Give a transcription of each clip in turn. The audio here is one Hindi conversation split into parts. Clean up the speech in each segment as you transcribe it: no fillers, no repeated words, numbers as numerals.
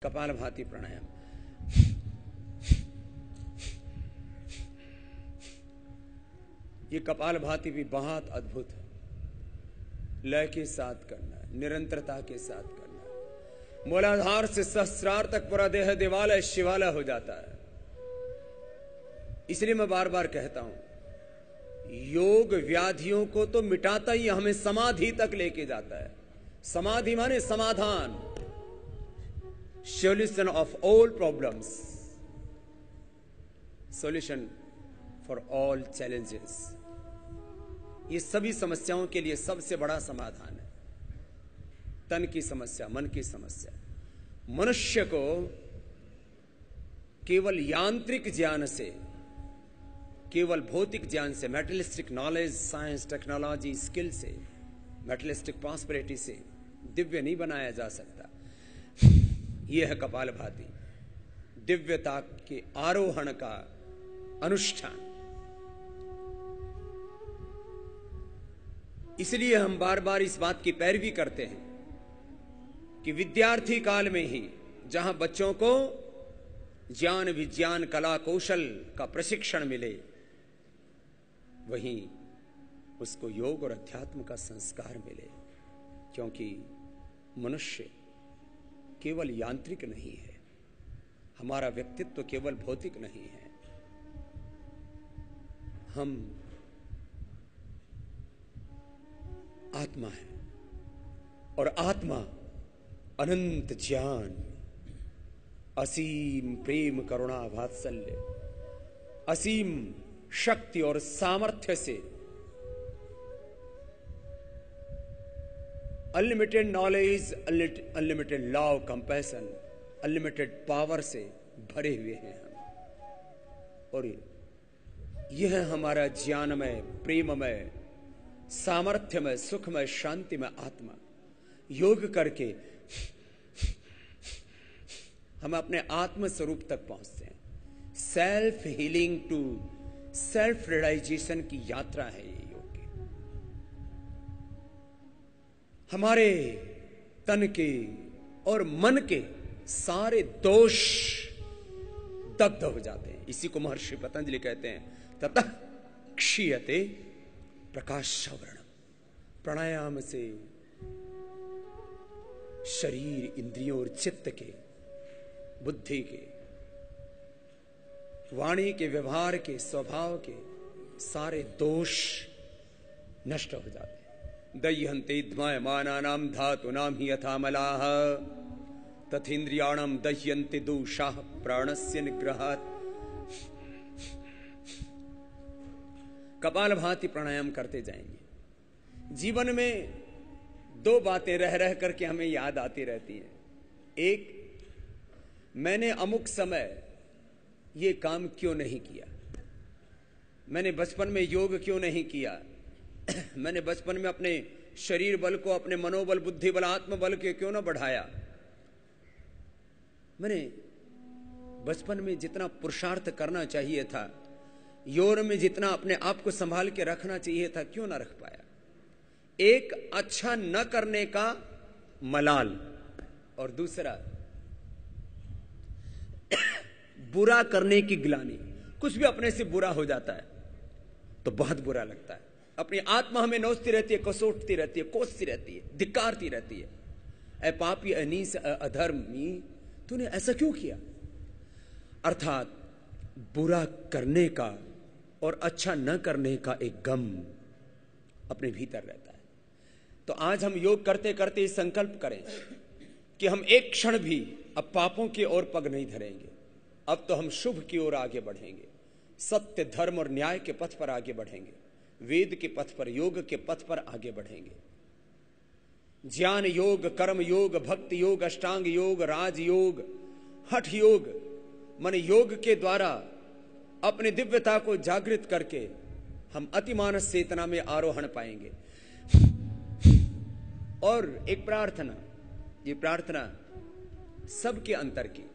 कपालभाति प्राणायाम। ये कपालभाति भी बहुत अद्भुत है। लय के साथ करना है, निरंतरता के साथ करना है। मूलाधार से सहस्रार तक पूरा देह देवालय शिवालय हो जाता है। इसलिए मैं बार बार कहता हूं, योग व्याधियों को तो मिटाता ही हमें समाधि तक लेके जाता है। समाधि माने समाधान, solution of all problems, solution for all challenges। ये सभी समस्याओं के लिए सबसे बड़ा समाधान है। तन की समस्या, मन की समस्या। मनुष्य को केवल यांत्रिक ज्ञान से, केवल भौतिक ज्ञान से, मेटलिस्टिक नॉलेज, साइंस, टेक्नोलॉजी, स्किल से, मेटलिस्टिक प्रॉस्पेरिटी से दिव्य नहीं बनाया जा सकता। यह है कपालभाति, दिव्यता के आरोहण का अनुष्ठान। इसलिए हम बार बार इस बात की पैरवी करते हैं कि विद्यार्थी काल में ही जहां बच्चों को ज्ञान, विज्ञान, कला, कौशल का प्रशिक्षण मिले, वहीं उसको योग और अध्यात्म का संस्कार मिले। क्योंकि मनुष्य केवल यांत्रिक नहीं है, हमारा व्यक्तित्व केवल भौतिक नहीं है। हम आत्मा है, और आत्मा अनंत ज्ञान, असीम प्रेम, करुणा, वात्सल्य, असीम शक्ति और सामर्थ्य से, unlimited knowledge, unlimited love, compassion, unlimited power से भरे हुए हैं हम। और यह हमारा ज्ञानमय, प्रेममय, सामर्थ्यमय, सुखमय, शांतिमय आत्मा योग करके हम अपने आत्म स्वरूप तक पहुंचते हैं। Self healing to self realisation की यात्रा है ये योग की। हमारे तन के और मन के सारे दोष दग्ध हो जाते हैं। इसी को महर्षि पतंजलि कहते हैं, ततः क्षीयते प्रकाशवर्णम। प्राणायाम से शरीर, इंद्रियों और चित्त के, बुद्धि के, वाणी के, व्यवहार के, स्वभाव के सारे दोष नष्ट हो जाते हैं। दह्यन्ते ध्मायमानानां धातूनां हि यथा मलाः तथेन्द्रियाणां दह्यन्ते दोषाः प्राणस्य निग्रहात्। कपालभाति प्राणायाम करते जाएंगे। जीवन में दो बातें रह रह करके हमें याद आती रहती हैं। एक, मैंने अमुक समय ये काम क्यों नहीं किया, मैंने बचपन में योग क्यों नहीं किया, मैंने बचपन में अपने शरीर बल को, अपने मनोबल, बुद्धि बल, आत्मबल के क्यों ना बढ़ाया, मैंने बचपन में जितना पुरुषार्थ करना चाहिए था, यौवन में जितना अपने आप को संभाल के रखना चाहिए था, क्यों ना रख पाया। एक, अच्छा न करने का मलाल, और दूसरा बुरा करने की ग्लानि। कुछ भी अपने से बुरा हो जाता है तो बहुत बुरा लगता है। अपनी आत्मा हमें नोचती रहती है, कसोटती रहती है, कोसती रहती है, धिक्कारती रहती है। ऐ पापी, अनीस, अधर्मी, तूने ऐसा क्यों किया। अर्थात बुरा करने का और अच्छा न करने का एक गम अपने भीतर रहता है। तो आज हम योग करते करते संकल्प करें कि हम एक क्षण भी अब पापों की ओर पग नहीं धरेंगे। अब तो हम शुभ की ओर आगे बढ़ेंगे, सत्य, धर्म और न्याय के पथ पर आगे बढ़ेंगे, वेद के पथ पर, योग के पथ पर आगे बढ़ेंगे। ज्ञान योग, कर्म योग, भक्ति योग, अष्टांग योग, राज योग, हठ योग, मन योग के द्वारा अपनी दिव्यता को जागृत करके हम अतिमानस चेतना में आरोहण पाएंगे। और एक प्रार्थना, ये प्रार्थना सबके अंतर की,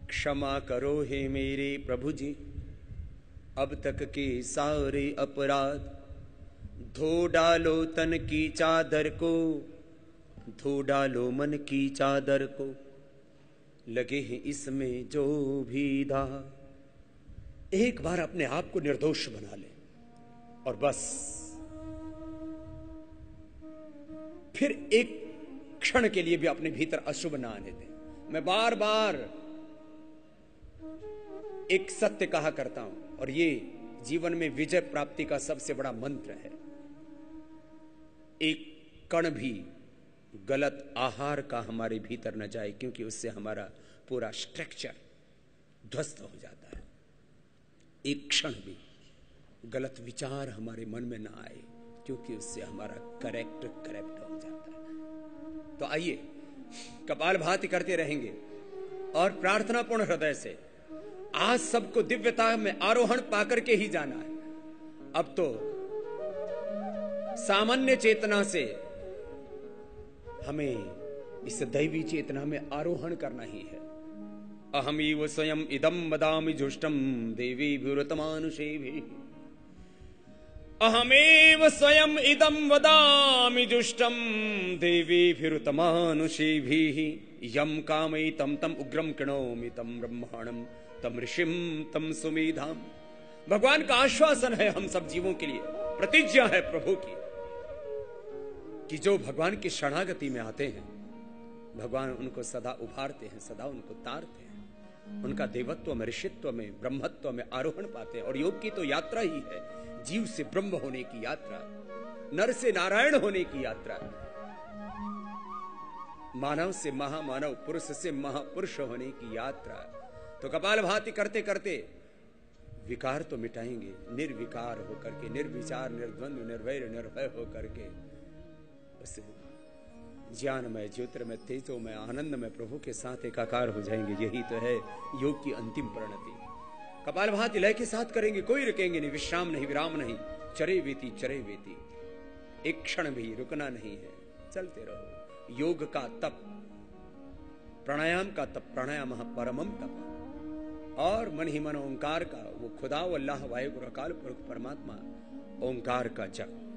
क्षमा करो हे मेरे प्रभु जी, अब तक के सारे अपराध, धो डालो तन की चादर को, धो डालो मन की चादर को, लगे हैं इसमें जो भी दाग। एक बार अपने आप को निर्दोष बना ले और बस फिर एक क्षण के लिए भी अपने भीतर अशुभ ना आने दे। मैं बार बार एक सत्य कहा करता हूं और ये जीवन में विजय प्राप्ति का सबसे बड़ा मंत्र है। एक कण भी गलत आहार का हमारे भीतर न जाए, क्योंकि उससे हमारा पूरा स्ट्रक्चर ध्वस्त हो जाता है। एक क्षण भी गलत विचार हमारे मन में ना आए, क्योंकि उससे हमारा करैक्टर करप्ट हो जाता है। तो आइए कपालभाति करते रहेंगे और प्रार्थनापूर्ण हृदय से आज सबको दिव्यता में आरोहण पाकर के ही जाना है। अब तो सामान्य चेतना से हमें इस दैवी चेतना में आरोहण करना ही है। अहमीव स्वयं इदम वदामि जुष्टम देवी विवृतमानुषेभिः। अहमेव स्वयं इदं वदामि जुष्टं देवीभिरुतमानुषीभिः। यं कामयितं तम उग्रं कृणोमि तं ब्रह्माणं तम ऋषिं तम सुमेधाम। भगवान का आश्वासन है हम सब जीवों के लिए, प्रतिज्ञा है प्रभु की कि जो भगवान की शरणागति में आते हैं भगवान उनको सदा उभारते हैं, सदा उनको तारते हैं, उनका देवत्व में, ऋषित्व में, ब्रह्मत्व में आरोहण पाते हैं। और योग की तो यात्रा ही है, जीव से ब्रह्म होने की यात्रा, नर से नारायण होने की यात्रा, मानव से महामानव, पुरुष से महापुरुष होने की यात्रा। तो कपालभाति करते करते विकार तो मिटाएंगे, निर्विकार होकर के, निर्विचार, निर्द्वंद्व, निर्वैर, निर्भय होकर के उस ज्ञानमय, ज्योतिर्मय, तेजोमय, आनंदमय प्रभु के साथ एकाकार हो जाएंगे। यही तो है योग की अंतिम परिणति। कपालभाति लय के साथ करेंगे, कोई रुकेंगे नहीं, विश्राम नहीं, विराम नहीं, चरे वेती चरे वेती, एक क्षण भी रुकना नहीं है, चलते रहो। योग का तप, प्राणायाम का तप, प्राणायाम परमम तप, और मन ही मन ओंकार का, वो खुदा, वो अल्लाह, वाहिगुरु, अकाल पुरख परमात्मा, ओंकार का जप।